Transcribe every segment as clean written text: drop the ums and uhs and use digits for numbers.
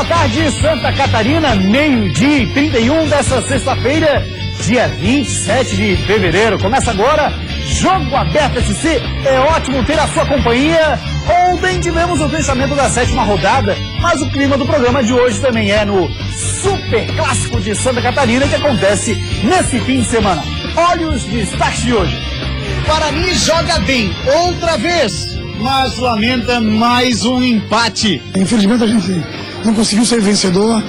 da tarde, Santa Catarina, meio-dia e 31 dessa sexta-feira, dia 27 de fevereiro. Começa agora, Jogo Aberto SC. É ótimo ter a sua companhia. Ontem tivemos o fechamento da 7ª rodada, mas o clima do programa de hoje também é no Super Clássico de Santa Catarina, que acontece nesse fim de semana. Olha os destaques de hoje. Guarani joga bem outra vez, mas lamenta mais um empate. Infelizmente a gente não conseguiu ser vencedor,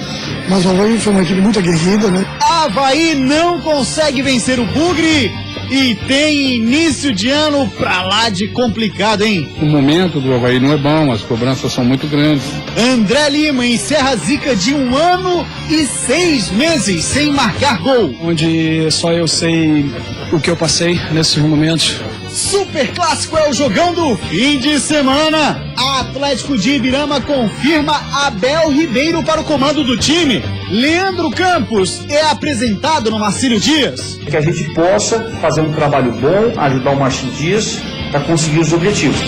mas o Avaí foi uma equipe muito aguerrida, né? Avaí não consegue vencer o Bugre e tem início de ano pra lá de complicado, hein? O momento do Avaí não é bom, as cobranças são muito grandes. André Lima encerra a zica de 1 ano e 6 meses sem marcar gol. Onde só eu sei o que eu passei nesses momentos. Super Clássico é o jogão do fim de semana. Atlético de Ibirama confirma Abel Ribeiro para o comando do time. Leandro Campos é apresentado no Marcílio Dias. Que a gente possa fazer um trabalho bom, ajudar o Marcílio Dias para conseguir os objetivos.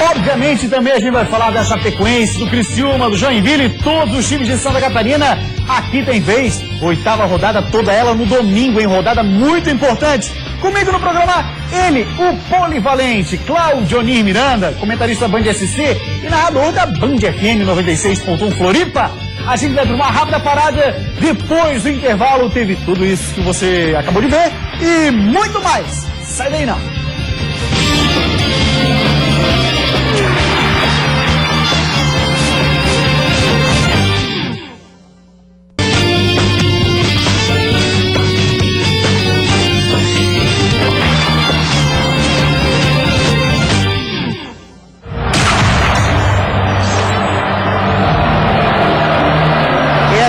Obviamente também a gente vai falar da Chapecoense, do Criciúma, do Joinville e todos os times de Santa Catarina. Aqui tem vez, 8ª rodada, toda ela no domingo, em rodada muito importante. Comigo no programa, ele, o polivalente Cláudio Onir Miranda, comentarista Band SC e narrador da Band FM 96.1 Floripa. A gente vai para uma rápida parada, depois do intervalo teve tudo isso que você acabou de ver e muito mais. Sai daí não.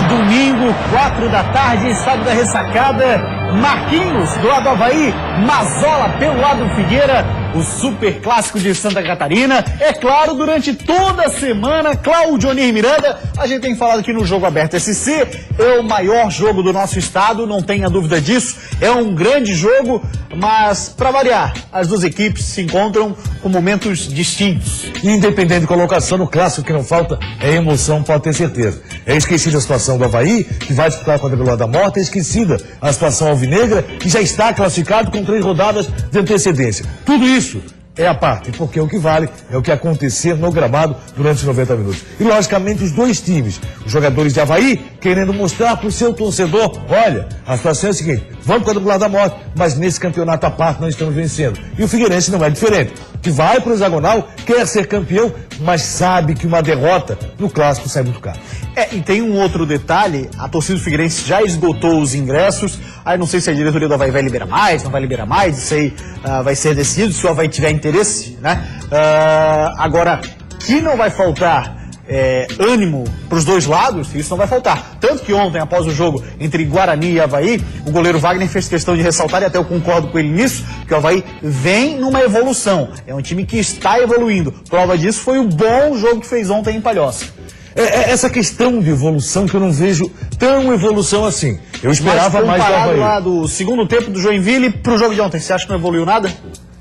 Domingo, 4 da tarde, estádio da Ressacada, Marquinhos do lado do Avaí, Mazola pelo lado do Figueira, o Super Clássico de Santa Catarina. É claro, durante toda a semana, Cláudio Onir Miranda, a gente tem falado aqui no Jogo Aberto SC, é o maior jogo do nosso estado, não tenha dúvida disso, é um grande jogo, mas para variar, as duas equipes se encontram com momentos distintos. Independente de colocação, no clássico que não falta é emoção, pode ter certeza. É esquecida a situação do Avaí, que vai disputar contra o Vila da Morte, é esquecida a situação alvinegra, que já está classificado com 3 rodadas de antecedência. Tudo isso é a parte, porque o que vale é o que acontecer no gramado durante os 90 minutos. E, logicamente, os dois times, os jogadores de Avaí, querendo mostrar para o seu torcedor, olha, a situação é a seguinte, vamos contra o Vila da Morte, mas nesse campeonato à parte nós estamos vencendo. E o Figueirense não é diferente, que vai para o hexagonal, quer ser campeão, mas sabe que uma derrota no clássico sai muito caro. E tem um outro detalhe, a torcida do Figueirense já esgotou os ingressos, aí não sei se a diretoria do Avaí vai liberar mais, não vai liberar mais, isso aí vai ser decidido, se o Avaí tiver interesse, né? Agora, que não vai faltar ânimo para os dois lados, isso não vai faltar. Tanto que ontem, após o jogo entre Guarani e Avaí, o goleiro Wagner fez questão de ressaltar, e até eu concordo com ele nisso, que o Avaí vem numa evolução, é um time que está evoluindo. Prova disso foi o bom jogo que fez ontem em Palhoça. Essa questão de evolução que eu não vejo tão evolução assim. Eu esperava mais do Avaí. Lá do segundo tempo do Joinville pro jogo de ontem, você acha que não evoluiu nada?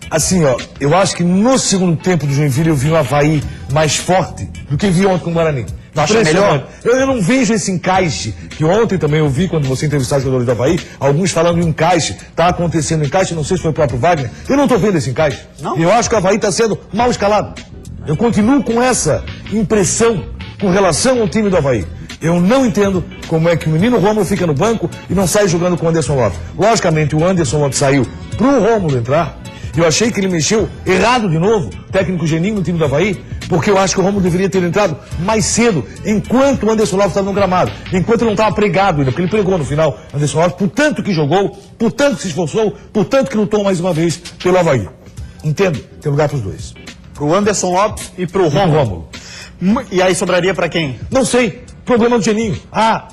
Assim, ó, eu acho que no segundo tempo do Joinville eu vi o Avaí mais forte do que vi ontem com o Guarani. Acha melhor? Eu não vejo esse encaixe, que ontem também eu vi quando você entrevistou os jogadores do Avaí, alguns falando em encaixe, tá acontecendo encaixe, não sei se foi o próprio Wagner, eu não tô vendo esse encaixe. Não? Eu acho que o Avaí tá sendo mal escalado. Eu continuo com essa impressão com relação ao time do Avaí. Eu não entendo como é que o menino Rômulo fica no banco e não sai jogando com o Anderson Lopes. Logicamente, o Anderson Lopes saiu pro Rômulo entrar. Eu achei que ele mexeu errado de novo, técnico Geninho no time do Avaí, porque eu acho que o Rômulo deveria ter entrado mais cedo, enquanto o Anderson Lopes estava no gramado, enquanto ele não estava pregado ainda, porque ele pregou no final, Anderson Lopes, por tanto que jogou, por tanto que se esforçou, por tanto que lutou mais uma vez pelo Avaí. Entendo, tem lugar para os dois. Pro Anderson Lopes e pro Rômulo. E aí sobraria para quem? Não sei. Problema do Geninho.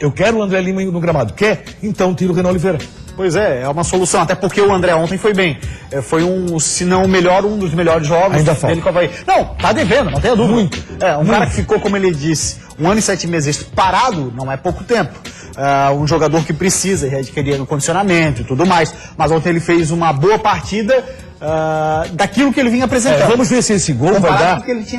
Eu quero o André Lima no gramado. Quer? Então tira o Renan Oliveira. Pois é uma solução, até porque o André ontem foi bem. Foi se não o melhor, um dos melhores jogos ainda dele com o Avaí. Não, tá devendo, não tenha dúvida. Muito. Cara que ficou, como ele disse, 1 ano e 7 meses parado, não é pouco tempo. Um jogador que precisa adquirir no condicionamento e tudo mais. Mas ontem ele fez uma boa partida. daquilo que ele vinha apresentando. Vamos ver se esse gol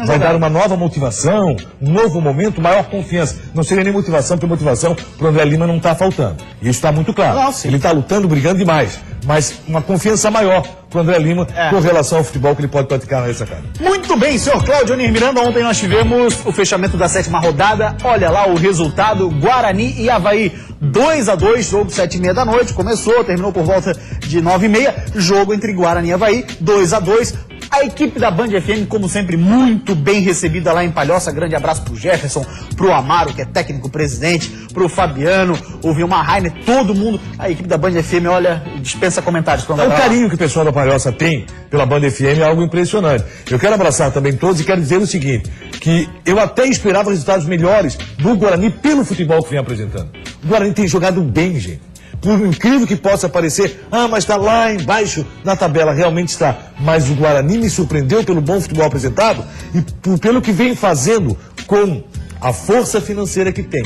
vai dar uma nova motivação, um novo momento, maior confiança. Não seria nem motivação, porque motivação para o André Lima não está faltando. Isso está muito claro. Ele está lutando, brigando demais. Mas uma confiança maior para o André Lima com relação ao futebol que ele pode praticar na ressacada. Muito bem, senhor Cláudio Miranda. Ontem nós tivemos o fechamento da 7ª rodada. Olha lá o resultado: Guarani e Avaí 2-2, jogo 7h30 da noite. Começou, terminou por volta de 9h30. Jogo entre Guarani e Avaí, 2-2. A equipe da Band FM, como sempre, muito bem recebida lá em Palhoça. Grande abraço pro Jefferson, pro Amaro, que é técnico-presidente, pro Fabiano, o Vilmar Rainer, todo mundo. A equipe da Band FM, olha, dispensa comentários. O carinho que o pessoal da Palhoça tem pela Band FM é algo impressionante. Eu quero abraçar também todos e quero dizer o seguinte, que eu até esperava resultados melhores do Guarani pelo futebol que vem apresentando. O Guarani tem jogado bem, gente. Por incrível que possa parecer, mas está lá embaixo na tabela, realmente está. Mas o Guarani me surpreendeu pelo bom futebol apresentado e pelo que vem fazendo com a força financeira que tem.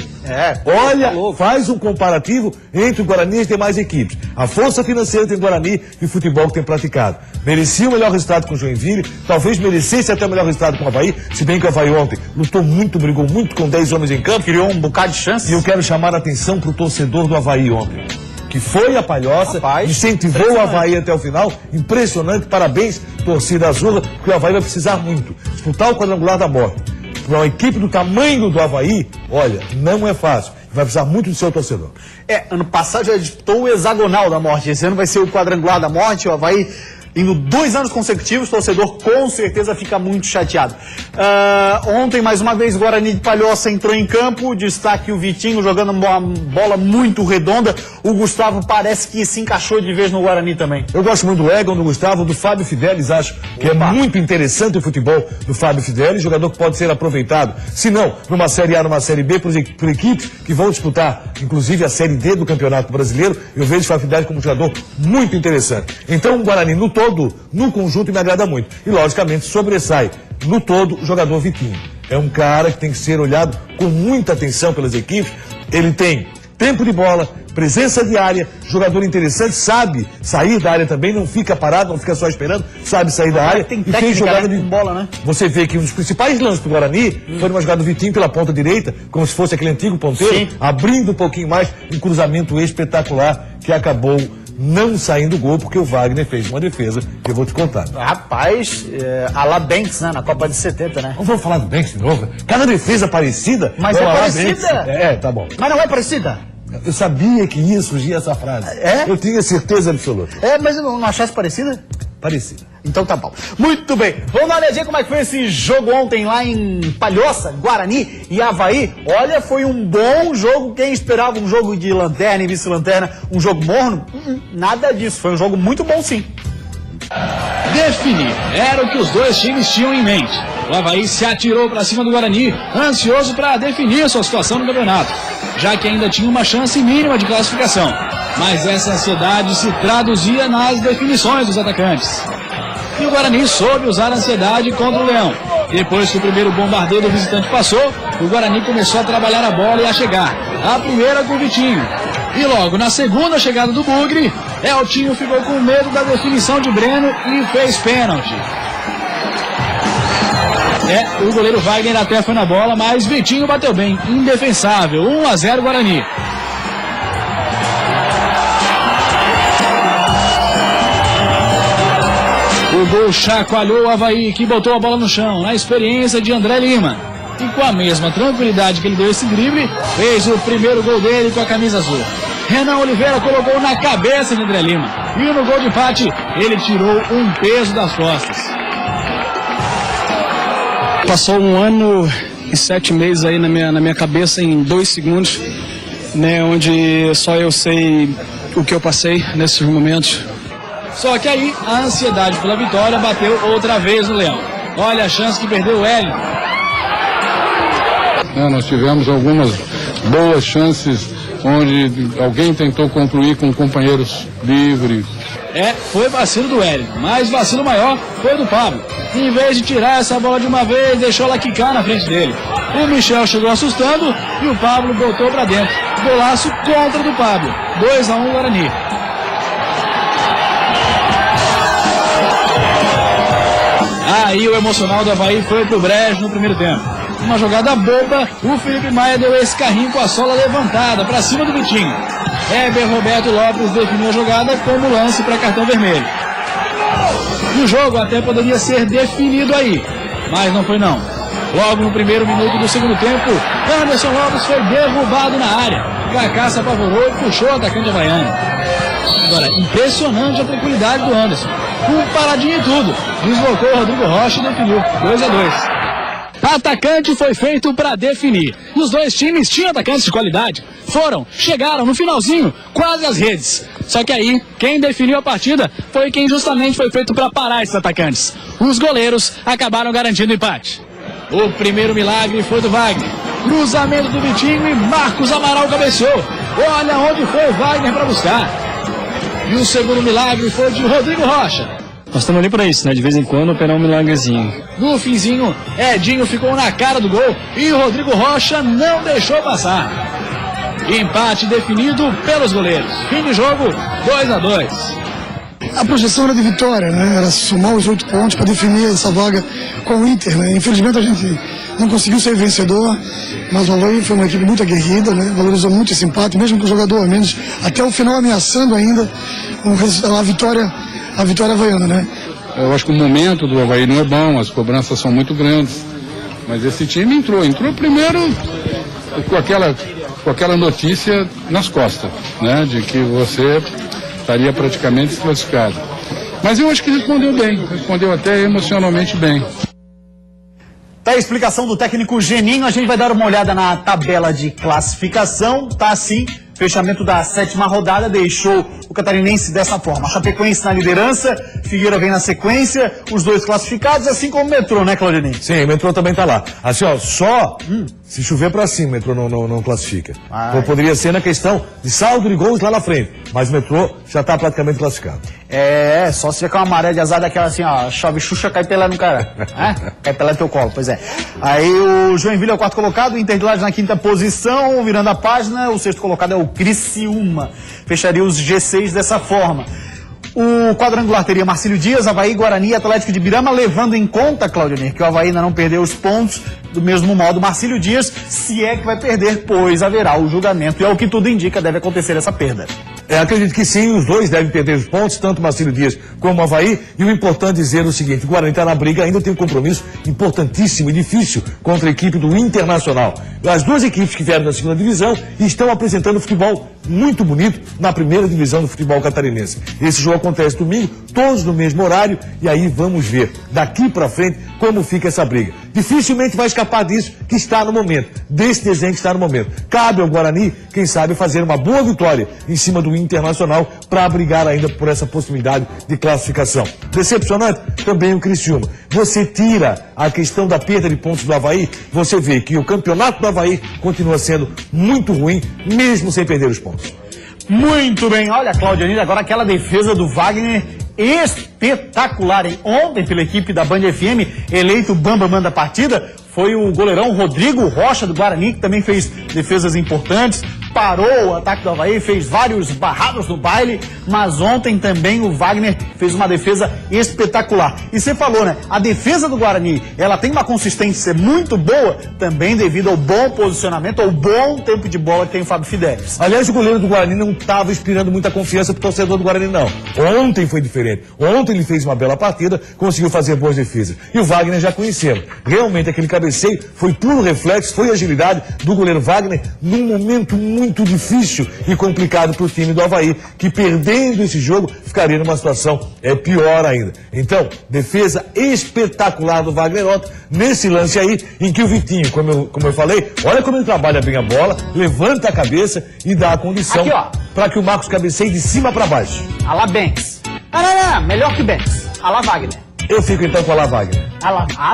Olha, faz um comparativo entre o Guarani e as demais equipes. A força financeira tem o Guarani e o futebol que tem praticado. Merecia o melhor resultado com o Joinville, talvez merecesse até o melhor resultado com o Avaí, se bem que o Avaí ontem lutou muito, brigou muito com 10 homens em campo, criou um bocado de chance. E eu quero chamar a atenção para o torcedor do Avaí ontem, que foi a Palhoça, incentivou o Avaí até o final. Impressionante, parabéns, torcida azul, porque o Avaí vai precisar muito disputar o quadrangular da morte. Para uma equipe do tamanho do Avaí, olha, não é fácil. Vai precisar muito do seu torcedor. Ano passado já disputou o hexagonal da morte. Esse ano vai ser o quadrangular da morte. O Avaí indo 2 anos consecutivos, o torcedor com certeza fica muito chateado. Ontem, mais uma vez, Guarani de Palhoça entrou em campo, destaque o Vitinho jogando uma bola muito redonda. O Gustavo parece que se encaixou de vez no Guarani também. Eu gosto muito do Egon, do Gustavo, do Fábio Fidelis, acho que é muito interessante o futebol do Fábio Fidelis, jogador que pode ser aproveitado, se não, numa Série A, numa Série B, por equipes que vão disputar, inclusive a Série D do Campeonato Brasileiro. Eu vejo o Fábio Fidelis como um jogador muito interessante. Então o Guarani no todo, no conjunto, me agrada muito. E, logicamente, sobressai no todo o jogador Vitinho. É um cara que tem que ser olhado com muita atenção pelas equipes. Ele tem tempo de bola, presença de área, jogador interessante, sabe sair da área também, não fica parado, não fica só esperando, sabe sair da área. Tem técnica, e tem jogada de bola, né? Você vê que um dos principais lances do Guarani foi uma jogada do Vitinho pela ponta direita, como se fosse aquele antigo ponteiro, abrindo um pouquinho mais, um cruzamento espetacular que acabou não saindo gol, porque o Wagner fez uma defesa que eu vou te contar. Rapaz, a la Banks, né? Na Copa de 70, né? Não vamos falar do Banks de novo? Cada defesa parecida. Mas é parecida? Tá bom. Mas não é parecida? Eu sabia que ia surgir essa frase. Eu tinha certeza absoluta. Mas não achasse parecida? Parecida. Então tá bom. Muito bem. Vamos dar uma olhadinha como é que foi esse jogo ontem lá em Palhoça, Guarani e Avaí. Olha, foi um bom jogo. Quem esperava um jogo de lanterna e vice-lanterna, um jogo morno? Nada disso. Foi um jogo muito bom, sim. Definir era o que os dois times tinham em mente. O Avaí se atirou para cima do Guarani, ansioso para definir sua situação no campeonato, já que ainda tinha uma chance mínima de classificação. Mas essa ansiedade se traduzia nas definições dos atacantes. E o Guarani soube usar a ansiedade contra o Leão. Depois que o primeiro bombardeio do visitante passou, o Guarani começou a trabalhar a bola e a chegar. A primeira com o Vitinho. E logo na segunda chegada do Bugre, Eltinho ficou com medo da definição de Breno e fez pênalti. O goleiro Wagner até foi na bola, mas Vitinho bateu bem, indefensável. 1-0 Guarani. O gol chacoalhou o Avaí, que botou a bola no chão, na experiência de André Lima. E com a mesma tranquilidade que ele deu esse drible, fez o primeiro gol dele com a camisa azul. Renan Oliveira colocou na cabeça de André Lima. E no gol de empate, ele tirou um peso das costas. Passou 1 ano e 7 meses aí na minha cabeça em 2 segundos, né, onde só eu sei o que eu passei nesses momentos. Só que aí a ansiedade pela vitória bateu outra vez no Leão. Olha a chance que perdeu o Hélio. Nós tivemos algumas boas chances onde alguém tentou concluir com companheiros livres. Foi vacilo do Hélio, mas vacilo maior foi do Pablo. Em vez de tirar essa bola de uma vez, deixou ela quicar na frente dele. O Michel chegou assustando e o Pablo botou pra dentro. Golaço contra do Pablo. 2-1 Guarani. Aí o emocional do Avaí foi pro brejo no primeiro tempo. Uma jogada boba, o Felipe Maia deu esse carrinho com a sola levantada para cima do Vitinho. Heber Roberto Lopes definiu a jogada como lance para cartão vermelho. O jogo até poderia ser definido aí, mas não foi não. Logo no primeiro minuto do segundo tempo, Anderson Lopes foi derrubado na área. Kaká se apavorou e puxou o atacante havaiano. Agora, impressionante a tranquilidade do Anderson. Com paradinha e tudo, deslocou o Rodrigo Rocha e definiu 2-2. Atacante foi feito para definir. E os dois times tinham atacantes de qualidade. Chegaram no finalzinho, quase às redes. Só que aí, quem definiu a partida foi quem justamente foi feito para parar esses atacantes. Os goleiros acabaram garantindo o empate. O primeiro milagre foi do Wagner. Cruzamento do Vitinho e Marcos Amaral cabeceou. Olha onde foi o Wagner para buscar. E o segundo milagre foi de Rodrigo Rocha. Nós estamos ali para isso, né? De vez em quando operar um milagrezinho. No finzinho, Edinho ficou na cara do gol e o Rodrigo Rocha não deixou passar. Empate definido pelos goleiros. Fim de jogo, 2-2. A projeção era de vitória, né? Era somar os 8 pontos para definir essa vaga com o Inter, né? Infelizmente a gente não conseguiu ser vencedor, mas o Avaí foi uma equipe muito aguerrida, né? Valorizou muito esse empate, mesmo com o jogador a menos, até o final ameaçando ainda a vitória havaiana, né? Eu acho que o momento do Avaí não é bom, as cobranças são muito grandes. Mas esse time entrou primeiro com aquela notícia nas costas, né? De que você estaria praticamente desclassificado. Mas eu acho que respondeu até emocionalmente bem. Tá a explicação do técnico Geninho, a gente vai dar uma olhada na tabela de classificação, tá assim, fechamento da 7ª rodada, deixou o catarinense dessa forma, a Chapecoense na liderança, Figueira vem na sequência, os dois classificados, assim como o Metrô, né, Claudinei? Sim, o Metrô também tá lá. Assim, ó, só se chover pra cima, o Metrô não classifica. Então poderia ser na questão de saldo de gols lá na frente, mas o Metrô já tá praticamente classificado. Só se tiver com uma maré de azar daquela assim, ó, chove Xuxa, cai Pelé no cara. Cai Pelé no teu colo, pois é. Aí o Joinville é o 4º colocado, o Inter de Lages na 5ª posição, virando a página, o 6º colocado é o Criciúma. Fecharia os G6 dessa forma. O quadrangular teria Marcílio Dias, Avaí, Guarani e Atlético de Ibirama, levando em conta, Claudionir, que o Avaí ainda não perdeu os pontos, do mesmo modo Marcílio Dias, se é que vai perder, pois haverá o julgamento. E é o que tudo indica, deve acontecer essa perda. Acredito que sim, os dois devem perder os pontos, tanto Marcílio Dias como o Avaí. E o importante dizer o seguinte, o Guarani está na briga, ainda tem um compromisso importantíssimo e difícil contra a equipe do Internacional. As duas equipes que vieram da 2ª divisão estão apresentando futebol muito bonito na 1ª divisão do futebol catarinense. Esse jogo acontece domingo, todos no mesmo horário, e aí vamos ver daqui para frente como fica essa briga. Dificilmente vai escapar disso que está no momento, desse desenho que está no momento. Cabe ao Guarani, quem sabe, fazer uma boa vitória em cima do Internacional para brigar ainda por essa possibilidade de classificação. Decepcionante também o Criciúma. Você tira a questão da perda de pontos do Avaí, você vê que o campeonato do Avaí continua sendo muito ruim, mesmo sem perder os pontos. Muito bem, olha, Claudionir, agora aquela defesa do Wagner espetacular, hein? Ontem, pela equipe da Band FM, eleito o Bambam da partida, foi o goleirão Rodrigo Rocha do Guarani, que também fez defesas importantes, parou o ataque do Avaí, fez vários barrados no baile, mas ontem também o Wagner fez uma defesa espetacular. E você falou, né? A defesa do Guarani, ela tem uma consistência muito boa, também devido ao bom posicionamento, ao bom tempo de bola que tem o Fábio Fidelis. Aliás, o goleiro do Guarani não estava inspirando muita confiança pro torcedor do Guarani, não. Ontem foi diferente. Ontem ele fez uma bela partida, conseguiu fazer boas defesas. E o Wagner já conhecemos. Realmente aquele cabeceio foi puro reflexo, foi agilidade do goleiro Wagner num momento muito difícil e complicado para o time do Avaí, que perdendo esse jogo ficaria numa situação pior ainda. Então, defesa espetacular do Wagner ontem, nesse lance aí, em que o Vitinho, como eu falei, olha como ele trabalha bem a bola, levanta a cabeça e dá a condição para que o Marcos cabeceie de cima para baixo. A la Banks. Melhor que Banks. A la Wagner. Eu fico então com a la Wagner.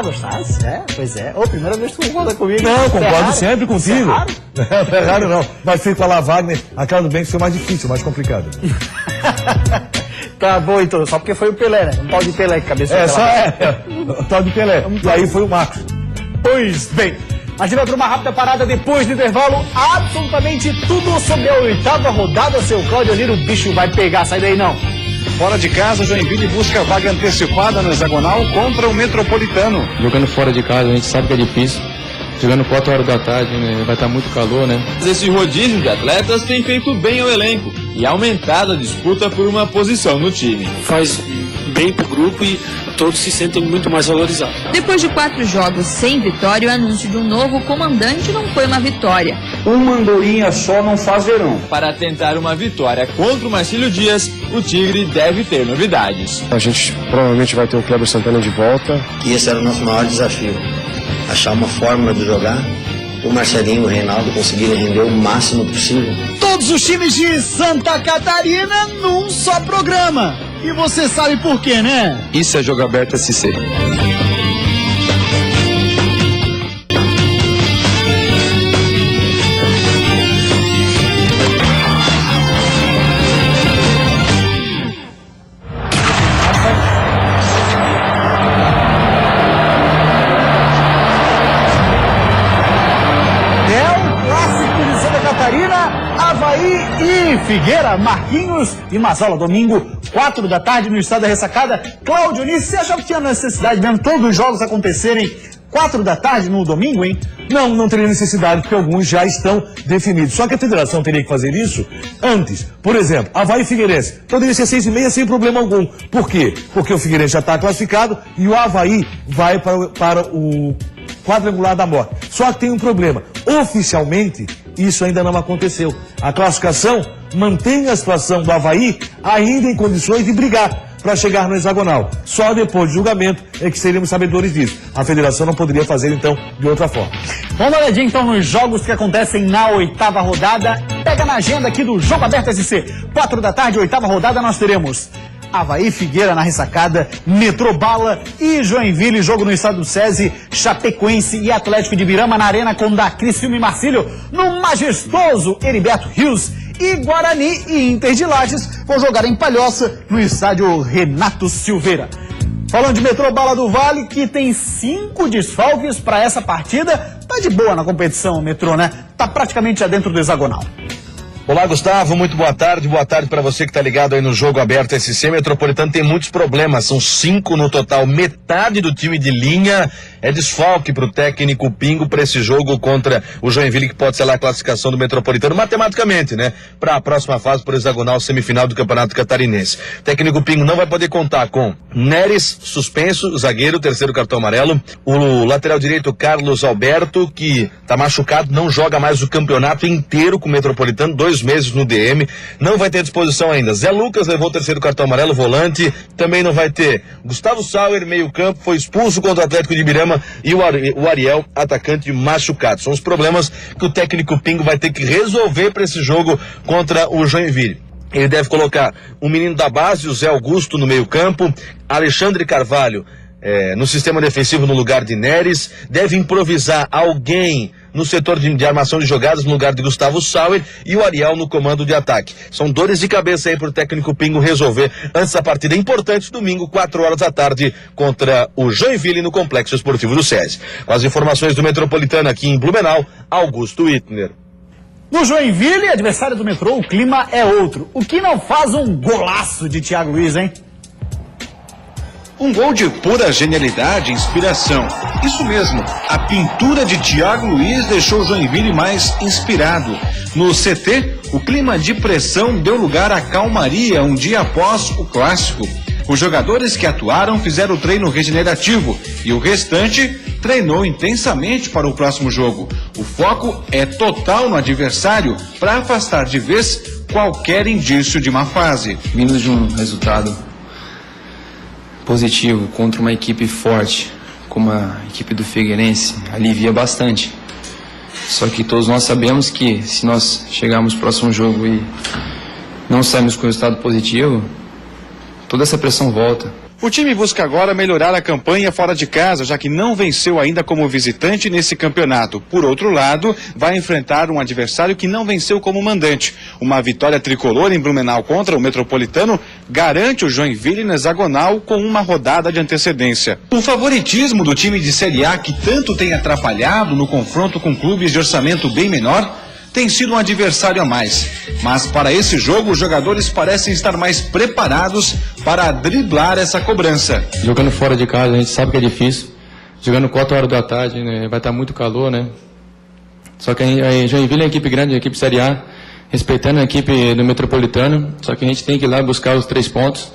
Gostasse? Pois é. Primeira vez que tu concorda comigo. Não, concordo sempre contigo. É raro? Não é raro não. Mas fico com a la Wagner. Aquela do Banks foi mais difícil, mais complicado. Tá bom, então. Só porque foi o Pelé, né? Um tal de Pelé que cabeça. O tal de Pelé. E aí foi o Marcos. Pois bem. A gente vai para uma rápida parada depois do intervalo. Absolutamente tudo sobre a 8ª rodada, seu Claudionir. O bicho vai pegar. Sai daí, não. Fora de casa, Joinville busca vaga antecipada no hexagonal contra o Metropolitano. Jogando fora de casa, a gente sabe que é difícil. Jogando 4 horas da tarde, né? Vai estar muito calor, né? Esse rodízio de atletas tem feito bem ao elenco e aumentado a disputa por uma posição no time. Faz bem pro grupo e todos se sentem muito mais valorizados. Depois de 4 jogos sem vitória, o anúncio de um novo comandante não foi uma vitória. Uma andorinha só não faz verão. Para tentar uma vitória contra o Marcílio Dias, o Tigre deve ter novidades. A gente provavelmente vai ter o Kleber Santana de volta. E esse era o nosso maior desafio. Achar uma fórmula de jogar, o Marcelinho e o Reinaldo conseguirem render o máximo possível. Todos os times de Santa Catarina num só programa. E você sabe por quê, né? Isso é Jogo Aberto SC. Figueira, Marquinhos e Mazola, domingo, 4 da tarde, no estado da Ressacada. Cláudio Unísio, você achava que tinha necessidade mesmo todos os jogos acontecerem 4 da tarde no domingo, hein? Não teria necessidade, porque alguns já estão definidos. Só que a federação teria que fazer isso antes. Por exemplo, Avaí e Figueirense. Poderia ser 6h30 sem problema algum. Por quê? Porque o Figueirense já está classificado e o Avaí vai para o quadrangular da morte. Só que tem um problema. Oficialmente, isso ainda não aconteceu. A classificação mantém a situação do Avaí ainda em condições de brigar para chegar no hexagonal. Só depois de julgamento é que seríamos sabedores disso. A federação não poderia fazer, então, de outra forma. Vamos dar uma olhadinha, então, nos jogos que acontecem na 8ª rodada. Pega na agenda aqui do Jogo Aberto SC. 4 da tarde, 8ª rodada, nós teremos Avaí, Figueira na Ressacada, Metrobala e Joinville, jogo no estado do SESI, Chapecoense e Atlético de Birama na Arena com Criciúma e Marcílio, no majestoso Heriberto Rios, e Guarani e Inter de Lages vão jogar em Palhoça, no estádio Renato Silveira. Falando de Metrobala do Vale, que tem 5 desfalques para essa partida, tá de boa na competição, o Metrô, né? Tá praticamente já dentro do hexagonal. Olá, Gustavo, muito boa tarde para você que está ligado aí no Jogo Aberto SC. Metropolitano tem muitos problemas, são 5 no total, metade do time de linha é desfalque para o técnico Pingo para esse jogo contra o Joinville, que pode ser lá a classificação do Metropolitano matematicamente, né? Para a próxima fase, por hexagonal, semifinal do Campeonato Catarinense. O técnico Pingo não vai poder contar com Neres, suspenso, zagueiro, 3º cartão amarelo, o lateral direito Carlos Alberto, que está machucado, não joga mais o campeonato inteiro com o Metropolitano, 2 meses no DM, não vai ter disposição ainda. Zé Lucas levou o 3º cartão amarelo, volante, também não vai ter Gustavo Sauer, meio campo, foi expulso contra o Atlético de Birama, e o Ariel, atacante, machucado. São os problemas que o técnico Pingo vai ter que resolver para esse jogo contra o Joinville. Ele deve colocar o menino da base, o Zé Augusto, no meio campo, Alexandre Carvalho no sistema defensivo no lugar de Neres, deve improvisar alguém no setor de armação de jogadas no lugar de Gustavo Sauer e o Ariel no comando de ataque. São dores de cabeça aí para o técnico Pingo resolver antes da partida importante, domingo, 4 horas da tarde, contra o Joinville no Complexo Esportivo do SESI. Com as informações do Metropolitano aqui em Blumenau, Augusto Wittner. No Joinville, adversário do Metrô, o clima é outro. O que não faz um golaço de Thiago Luiz, hein? Um gol de pura genialidade e inspiração. Isso mesmo, a pintura de Thiago Luiz deixou o Joinville mais inspirado. No CT, o clima de pressão deu lugar à calmaria um dia após o clássico. Os jogadores que atuaram fizeram o treino regenerativo e o restante treinou intensamente para o próximo jogo. O foco é total no adversário para afastar de vez qualquer indício de má fase. Vindo de um resultado positivo contra uma equipe forte, como a equipe do Figueirense, alivia bastante. Só que todos nós sabemos que se nós chegarmos no próximo jogo e não sairmos com resultado positivo, toda essa pressão volta. O time busca agora melhorar a campanha fora de casa, já que não venceu ainda como visitante nesse campeonato. Por outro lado, vai enfrentar um adversário que não venceu como mandante. Uma vitória tricolor em Blumenau contra o Metropolitano garante o Joinville na hexagonal com uma rodada de antecedência. O favoritismo do time de Série A, que tanto tem atrapalhado no confronto com clubes de orçamento bem menor, tem sido um adversário a mais. Mas para esse jogo, os jogadores parecem estar mais preparados para driblar essa cobrança. Jogando fora de casa, a gente sabe que é difícil. Jogando 4 horas da tarde, né, vai estar muito calor, né? Só que a Joinville é uma equipe grande, uma equipe Série A, respeitando a equipe do Metropolitano. Só que a gente tem que ir lá buscar os 3 pontos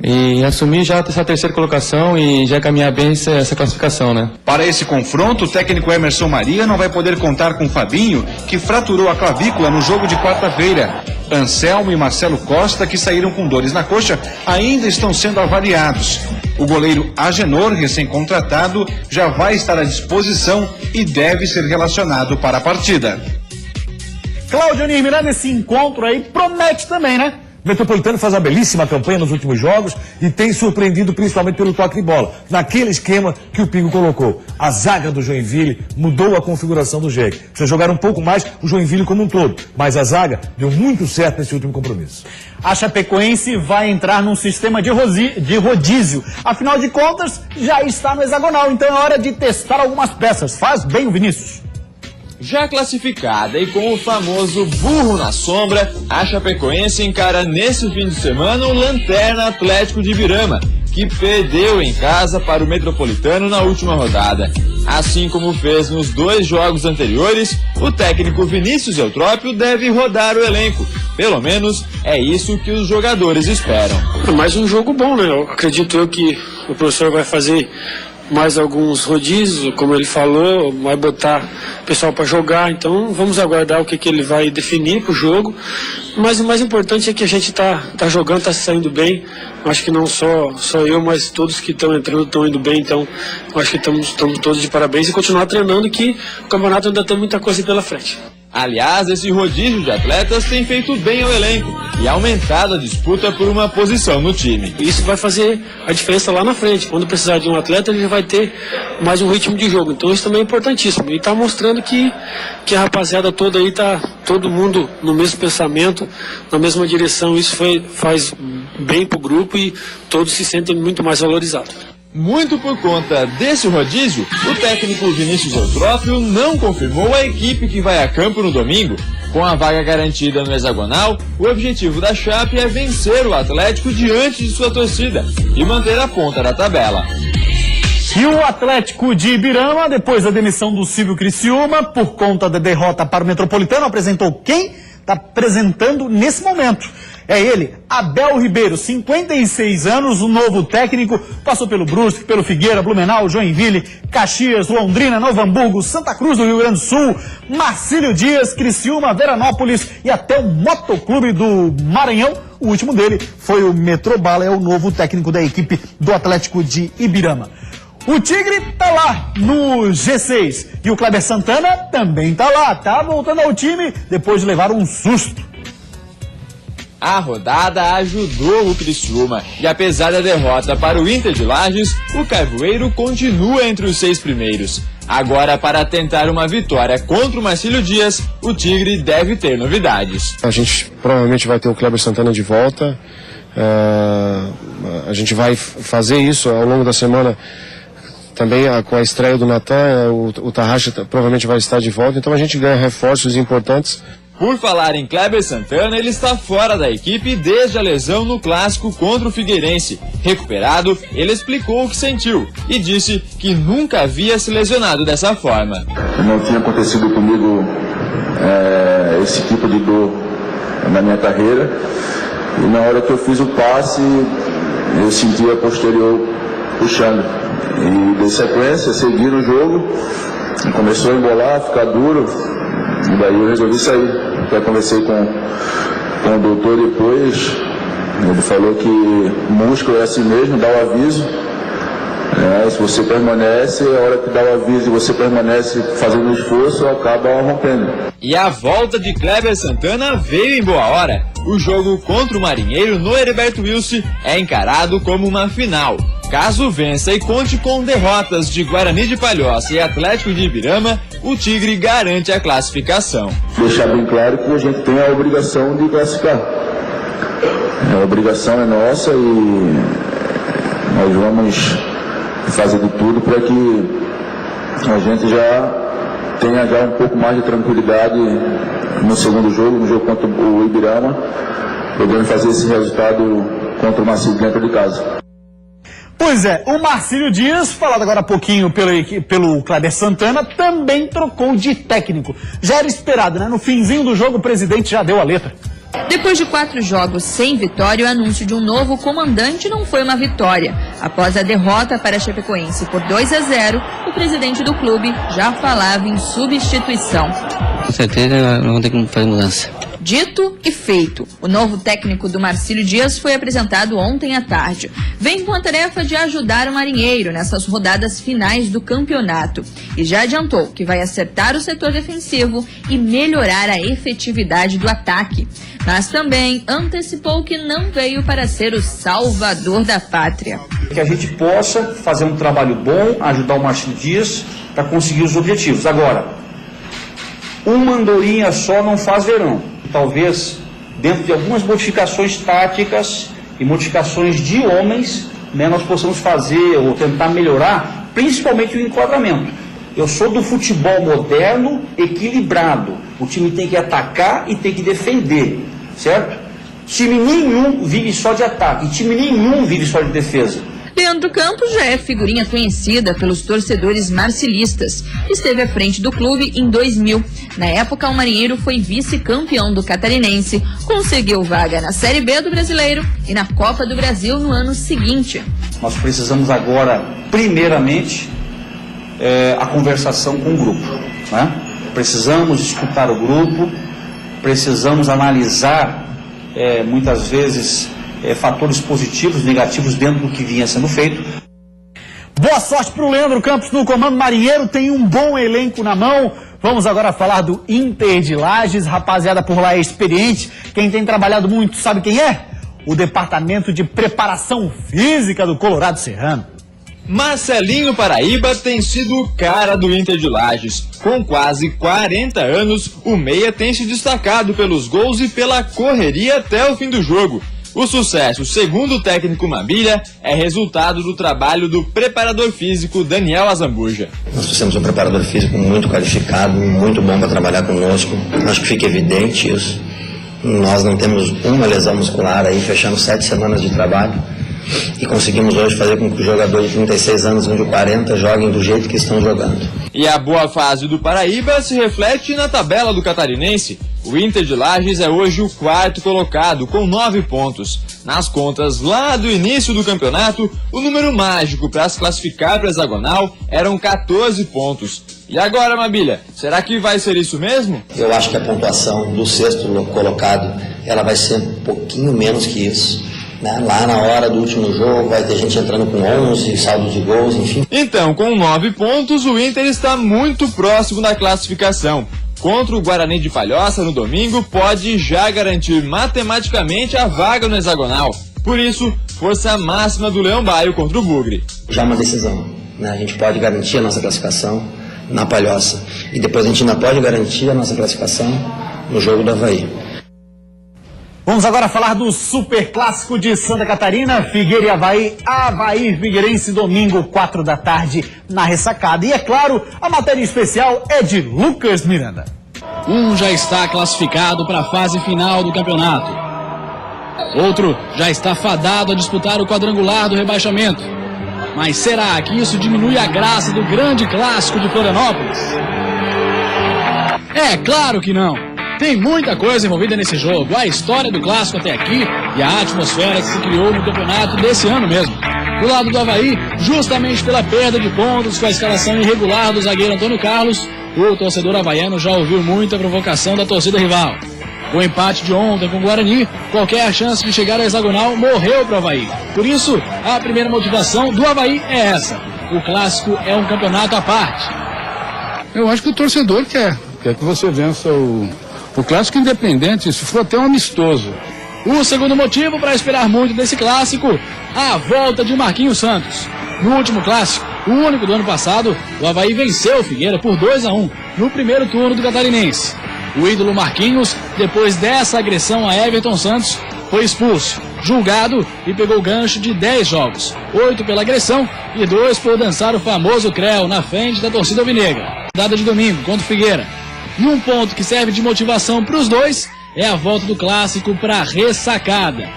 e assumir já essa terceira colocação e já caminhar bem essa classificação, né? Para esse confronto, o técnico Emerson Maria não vai poder contar com Fabinho, que fraturou a clavícula no jogo de quarta-feira. Anselmo e Marcelo Costa, que saíram com dores na coxa, ainda estão sendo avaliados. O goleiro Agenor, recém-contratado, já vai estar à disposição e deve ser relacionado para a partida. Cláudio Miranda, esse encontro aí promete também, né? O Metropolitano faz uma belíssima campanha nos últimos jogos e tem surpreendido principalmente pelo toque de bola. Naquele esquema que o Pingo colocou. A zaga do Joinville mudou a configuração do jegue. Precisa jogar um pouco mais o Joinville como um todo. Mas a zaga deu muito certo nesse último compromisso. A Chapecoense vai entrar num sistema de rodízio. Afinal de contas, já está no hexagonal. Então é hora de testar algumas peças. Faz bem o Vinícius. Já classificada e com o famoso burro na sombra, a Chapecoense encara nesse fim de semana o Lanterna Atlético de Ibirama, que perdeu em casa para o Metropolitano na última rodada. Assim como fez nos 2 jogos anteriores, o técnico Vinícius Eutrópio deve rodar o elenco. Pelo menos é isso que os jogadores esperam. Mais um jogo bom, né? Eu acredito que o professor vai fazer mais alguns rodízios, como ele falou, vai botar o pessoal para jogar, então vamos aguardar o que ele vai definir para o jogo, mas o mais importante é que a gente tá jogando, tá saindo bem. Acho que não só eu, mas todos que estão entrando estão indo bem, então acho que estamos todos de parabéns e continuar treinando, que o campeonato ainda tem muita coisa pela frente. Aliás, esse rodízio de atletas tem feito bem ao elenco e aumentado a disputa por uma posição no time. Isso vai fazer a diferença lá na frente. Quando precisar de um atleta, ele já vai ter mais um ritmo de jogo. Então isso também é importantíssimo. E está mostrando que a rapaziada toda aí está todo mundo no mesmo pensamento, na mesma direção. Isso faz bem para o grupo e todos se sentem muito mais valorizados. Muito por conta desse rodízio, o técnico Vinícius Eutrópio não confirmou a equipe que vai a campo no domingo. Com a vaga garantida no hexagonal, o objetivo da Chape é vencer o Atlético diante de sua torcida e manter a ponta da tabela. E o Atlético de Ibirama, depois da demissão do Silvio Criciúma, por conta da derrota para o Metropolitano, apresentou quem está apresentando nesse momento. É ele, Abel Ribeiro, 56 anos, o novo técnico, passou pelo Brusque, pelo Figueira, Blumenau, Joinville, Caxias, Londrina, Novo Hamburgo, Santa Cruz do Rio Grande do Sul, Marcílio Dias, Criciúma, Veranópolis e até o Motoclube do Maranhão. O último dele foi o Metrobala, é o novo técnico da equipe do Atlético de Ibirama. O Tigre tá lá no G6 e o Kleber Santana também tá lá, tá voltando ao time depois de levar um susto. A rodada ajudou o Criciúma e apesar da derrota para o Inter de Lages, o Carvoeiro continua entre os 6 primeiros. Agora, para tentar uma vitória contra o Marcílio Dias, o Tigre deve ter novidades. A gente provavelmente vai ter o Kleber Santana de volta, a gente vai fazer isso ao longo da semana. Também com a estreia do Natan, o Tarraxa provavelmente vai estar de volta, então a gente ganha reforços importantes. Por falar em Kleber Santana, ele está fora da equipe desde a lesão no clássico contra o Figueirense. Recuperado, ele explicou o que sentiu e disse que nunca havia se lesionado dessa forma. Não tinha acontecido comigo esse tipo de dor na minha carreira, e na hora que eu fiz o passe, eu senti a posterior puxando. E de sequência, segui no jogo, começou a embolar, ficar duro, e daí eu resolvi sair. Até conversei com o doutor depois, ele falou que músculo é assim mesmo, dá o aviso. Se você permanece, a hora que dá o aviso e você permanece fazendo esforço, acaba rompendo. E a volta de Kleber Santana veio em boa hora. O jogo contra o Marinheiro no Heriberto Wilson é encarado como uma final. Caso vença e conte com derrotas de Guarani de Palhoça e Atlético de Ibirama, o Tigre garante a classificação. Deixar bem claro que a gente tem a obrigação de classificar. A obrigação é nossa e nós vamos fazer de tudo para que a gente já tenha já um pouco mais de tranquilidade no segundo jogo, no jogo contra o Ibirama, podendo fazer esse resultado contra o Marcílio dentro de casa. Pois é, o Marcílio Dias, falado agora há pouquinho pelo Kleber Santana, também trocou de técnico. Já era esperado, né? No finzinho do jogo o presidente já deu a letra. Depois de 4 jogos sem vitória, o anúncio de um novo comandante não foi uma vitória. Após a derrota para a Chapecoense por 2-0, o presidente do clube já falava em substituição. Com certeza vamos ter que fazer mudança. Dito e feito. O novo técnico do Marcílio Dias foi apresentado ontem à tarde. Vem com a tarefa de ajudar o Marinheiro nessas rodadas finais do campeonato. E já adiantou que vai acertar o setor defensivo e melhorar a efetividade do ataque. Mas também antecipou que não veio para ser o salvador da pátria. Que a gente possa fazer um trabalho bom, ajudar o Marcílio Dias para conseguir os objetivos. Agora, uma andorinha só não faz verão. Talvez, dentro de algumas modificações táticas e modificações de homens, né, nós possamos fazer ou tentar melhorar, principalmente o enquadramento. Eu sou do futebol moderno, equilibrado. O time tem que atacar e tem que defender, certo? Time nenhum vive só de ataque, time nenhum vive só de defesa. Leandro Campos já é figurinha conhecida pelos torcedores marcilistas. Esteve à frente do clube em 2000. Na época, o Marinheiro foi vice-campeão do Catarinense, conseguiu vaga na Série B do Brasileiro e na Copa do Brasil no ano seguinte. Nós precisamos agora, primeiramente, a conversação com o grupo, né? Precisamos escutar o grupo, precisamos analisar, muitas vezes, fatores positivos, negativos dentro do que vinha sendo feito. Boa sorte para o Leandro Campos no comando Marinheiro, tem um bom elenco na mão. Vamos agora falar do Inter de Lages, rapaziada por lá é experiente. Quem tem trabalhado muito sabe quem é? O Departamento de Preparação Física do Colorado Serrano. Marcelinho Paraíba tem sido o cara do Inter de Lages. Com quase 40 anos, o meia tem se destacado pelos gols e pela correria até o fim do jogo. O sucesso, segundo o técnico Mabilha, é resultado do trabalho do preparador físico Daniel Azambuja. Nós precisamos de um preparador físico muito qualificado, muito bom para trabalhar conosco. Acho que fica evidente isso. Nós não temos uma lesão muscular aí, fechamos 7 semanas de trabalho e conseguimos hoje fazer com que os jogadores de 36 anos, de 40, joguem do jeito que estão jogando. E a boa fase do Paraíba se reflete na tabela do Catarinense. O Inter de Lages é hoje o 4º colocado, com 9 pontos. Nas contas lá do início do campeonato, o número mágico para se classificar para a hexagonal eram 14 pontos. E agora, Mabilha, será que vai ser isso mesmo? Eu acho que a pontuação do 6º colocado, ela vai ser um pouquinho menos que isso. Lá na hora do último jogo vai ter gente entrando com 11 saldos de gols, enfim. Então, com 9 pontos, o Inter está muito próximo da classificação. Contra o Guarani de Palhoça no domingo, pode já garantir matematicamente a vaga no hexagonal. Por isso, força máxima do Leão Baio contra o Bugre. Já é uma decisão, né? A gente pode garantir a nossa classificação na Palhoça. E depois a gente ainda pode garantir a nossa classificação no jogo do Avaí. Vamos agora falar do Super Clássico de Santa Catarina, Figueira e Avaí, Avaí Figueirense, domingo, 4 da tarde, na Ressacada. E é claro, a matéria especial é de Lucas Miranda. Um já está classificado para a fase final do campeonato. Outro já está fadado a disputar o quadrangular do rebaixamento. Mas será que isso diminui a graça do grande clássico de Florianópolis? É claro que não. Tem muita coisa envolvida nesse jogo, a história do clássico até aqui e a atmosfera que se criou no campeonato desse ano mesmo. Do lado do Avaí, justamente pela perda de pontos com a escalação irregular do zagueiro Antônio Carlos, o torcedor havaiano já ouviu muita provocação da torcida rival. O empate de ontem com o Guarani, qualquer chance de chegar ao hexagonal morreu para o Avaí. Por isso, a primeira motivação do Avaí é essa. O clássico é um campeonato à parte. Eu acho que o torcedor quer que você vença o clássico independente, se for até um amistoso. O segundo motivo para esperar muito desse clássico, a volta de Marquinhos Santos. No último clássico, o único do ano passado, o Avaí venceu o Figueira por 2-1 no primeiro turno do Catarinense. O ídolo Marquinhos, depois dessa agressão a Everton Santos, foi expulso, julgado e pegou gancho de 10 jogos, 8 pela agressão e 2 por dançar o famoso creu na frente da torcida alvinegra. rodada de domingo contra o Figueira. E um ponto que serve de motivação para os dois é a volta do clássico para a ressacada.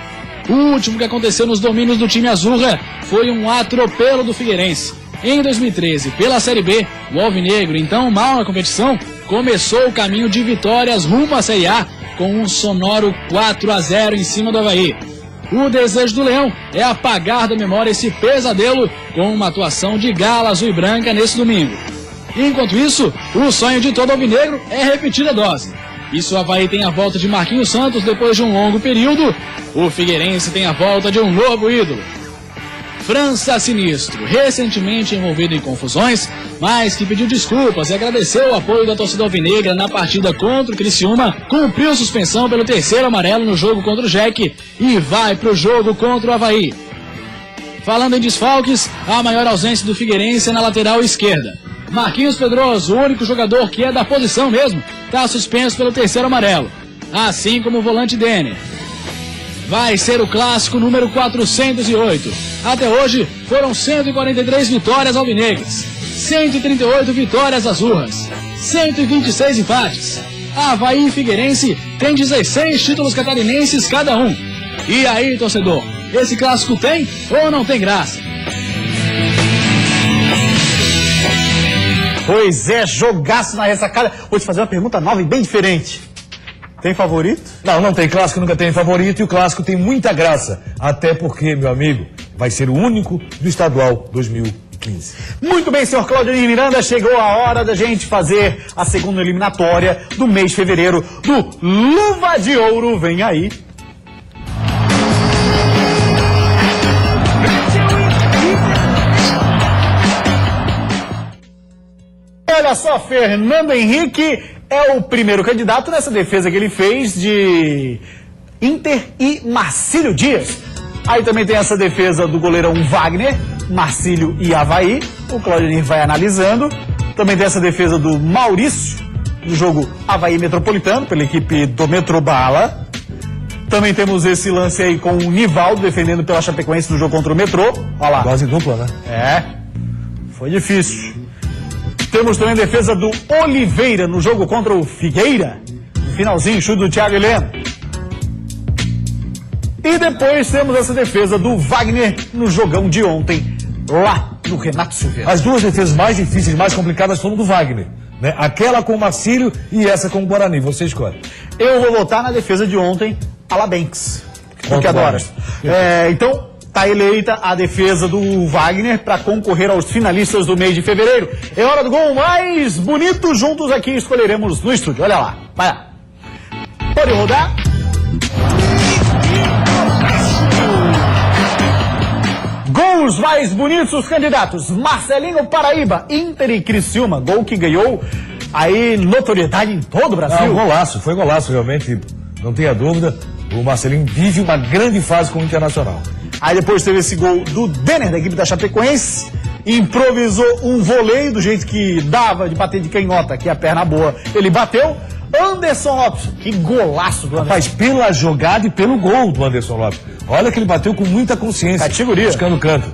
O último que aconteceu nos domínios do time Azurra foi um atropelo do Figueirense. Em 2013, pela Série B, o Alvinegro, então mal na competição, começou o caminho de vitórias rumo à Série A com um sonoro 4-0 em cima do Avaí. O desejo do Leão é apagar da memória esse pesadelo com uma atuação de gala azul e branca nesse domingo. Enquanto isso, o sonho de todo alvinegro é repetir a dose. E se o Avaí tem a volta de Marquinhos Santos depois de um longo período, o Figueirense tem a volta de um novo ídolo. França Sinistro, recentemente envolvido em confusões, mas que pediu desculpas e agradeceu o apoio da torcida alvinegra na partida contra o Criciúma, cumpriu suspensão pelo terceiro amarelo no jogo contra o Jack e vai para o jogo contra o Avaí. Falando em desfalques, a maior ausência do Figueirense é na lateral esquerda. Marquinhos Pedroso, o único jogador que é da posição mesmo, está suspenso pelo terceiro amarelo, assim como o volante Denner. Vai ser o clássico número 408. Até hoje foram 143 vitórias alvinegras, 138 vitórias azurras, 126 empates. Avaí e Figueirense tem 16 títulos catarinenses cada um. E aí, torcedor, esse clássico tem ou não tem graça? Pois é, jogaço na ressacada. Vou te fazer uma pergunta nova e bem diferente. Tem favorito? Não, não tem clássico, nunca tem favorito, e o clássico tem muita graça. Até porque, meu amigo, vai ser o único do estadual 2015. Muito bem, senhor Claudionir Miranda, chegou a hora da gente fazer a segunda eliminatória do mês de fevereiro do Luva de Ouro. Vem aí. Olha só, Fernando Henrique é o primeiro candidato nessa defesa que ele fez de Inter e Marcílio Dias. Aí também tem essa defesa do goleirão Wagner, Marcílio e Avaí. O Claudionir vai analisando. Também tem essa defesa do Maurício, no jogo Avaí Metropolitano, pela equipe do Metrobala. Também temos esse lance aí com o Nivaldo defendendo pela Chapecoense no jogo contra o Metrô. Olha lá. Quase dupla, né? É, foi difícil. Temos também a defesa do Oliveira no jogo contra o Figueira. No finalzinho, chute do Thiago Heleno. E depois temos essa defesa do Wagner no jogão de ontem, lá no Renato Silveira. As duas defesas mais difíceis, mais complicadas foram do Wagner, né? Aquela com o Marcílio e essa com o Guarani. Você escolhe. Eu vou votar na defesa de ontem, Alabenks, que adora. Então, está eleita a defesa do Wagner para concorrer aos finalistas do mês de fevereiro. É hora do gol mais bonito. Juntos aqui escolheremos no estúdio. Olha lá. Vai lá. Pode rodar. Gols mais bonitos, os candidatos. Marcelinho Paraíba, Inter e Criciúma. Gol que ganhou aí notoriedade em todo o Brasil. Golaço, foi golaço realmente. Não tenha dúvida. O Marcelinho vive uma grande fase com o Internacional. Aí depois teve esse gol do Denner, da equipe da Chapecoense. Improvisou um voleio do jeito que dava de bater de canhota, que é a perna boa. Ele bateu. Anderson Lopes, que golaço do Anderson. Rapaz, pela jogada e pelo gol do Anderson Lopes. Olha que ele bateu com muita consciência. Categoria. Buscando canto.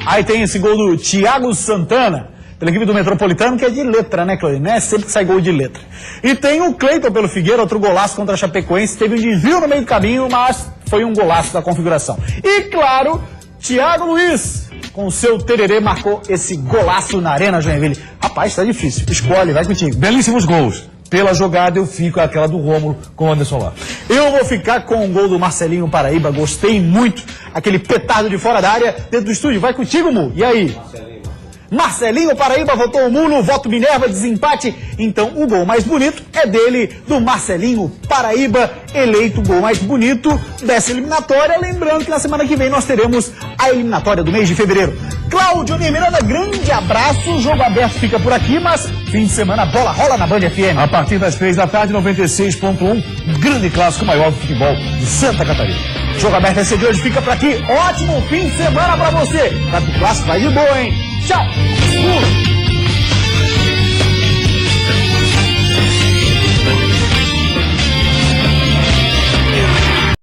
Aí tem esse gol do Thiago Santana, pela equipe do Metropolitano, que é de letra, né, Claudinho? Não é sempre que sai gol de letra. E tem o Cleiton pelo Figueira, outro golaço contra a Chapecoense. Teve um desvio no meio do caminho, mas foi um golaço da configuração. E, claro, Thiago Luiz, com o seu tererê, marcou esse golaço na Arena Joinville. Rapaz, tá difícil. Escolhe, vai contigo. Belíssimos gols. Pela jogada eu fico aquela do Rômulo com o Anderson Lopes. Eu vou ficar com o gol do Marcelinho Paraíba. Gostei muito. Aquele petardo de fora da área dentro do estúdio. Vai contigo, Mu. E aí? Marcelinho Paraíba votou o Mu no voto Minerva, desempate. Então o gol mais bonito é dele, do Marcelinho Paraíba, eleito o gol mais bonito dessa eliminatória. Lembrando que na semana que vem nós teremos a eliminatória do mês de fevereiro. Claudionir Miranda, grande abraço. O jogo aberto fica por aqui, mas fim de semana a bola rola na Band FM. A partir das 3 da tarde, 96.1, grande clássico maior do futebol de Santa Catarina. Jogo aberto esse de hoje fica por aqui. Ótimo fim de semana pra você. Tá do clássico, vai de boa, hein? Tchau!